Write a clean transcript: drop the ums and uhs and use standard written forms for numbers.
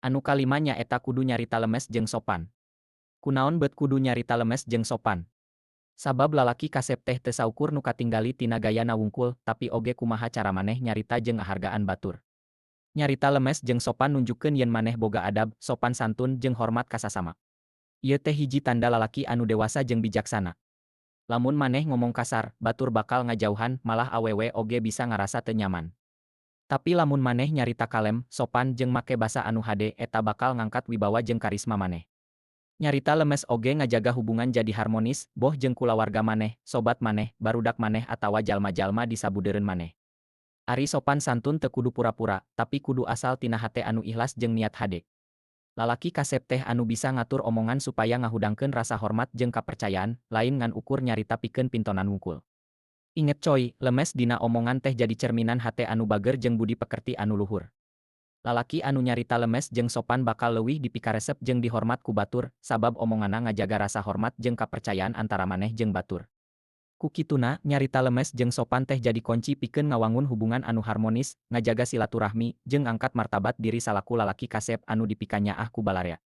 Anu kalima nyaeta kudu nyarita lemes jeung sopan. Kunaon beut kudu nyarita lemes jeung sopan? Sabab lalaki kasep teh teu saukur nu katinggali tina gayana wungkul, tapi oge kumaha cara maneh nyarita jeung ngahargaan batur. Nyarita lemes jeung sopan nunjukkeun yen maneh boga adab, sopan santun jeung hormat ka sasama. Ieu teh hiji tanda lalaki anu dewasa jeung bijaksana. Lamun maneh ngomong kasar, batur bakal ngajauhan, malah awewe oge bisa ngarasa teu nyaman. Tapi lamun maneh nyarita kalem, sopan jeung make basa anu hade, eta bakal ngangkat wibawa jeung karisma maneh. Nyarita lemes oge ngajaga hubungan jadi harmonis, boh jeung kulawarga maneh, sobat maneh, barudak maneh atawa jalma-jalma di sabudeureun maneh. Ari sopan santun teu kudu pura-pura, tapi kudu asal tina hate anu ikhlas jeung niat hade. Lalaki kasep teh anu bisa ngatur omongan supaya ngahudangkeun rasa hormat jeung kapercayaan, lain ngan ukur nyarita pikeun pintonan wungkul. Inget coy, lemes dina omongan teh jadi cerminan hate anu bager jeung budi pekerti anu luhur. Lalaki anu nyarita lemes jeung sopan bakal leuwih dipikaresep jeung dihormat ku batur, sabab omonganna ngajaga rasa hormat jeung kapercayaan antara maneh jeung batur. Kukituna, nyarita lemes jeung sopan teh jadi kunci pikeun ngawangun hubungan anu harmonis, ngajaga silaturahmi, jeung angkat martabat diri salaku lalaki kasep anu dipikanyaah ku balarea.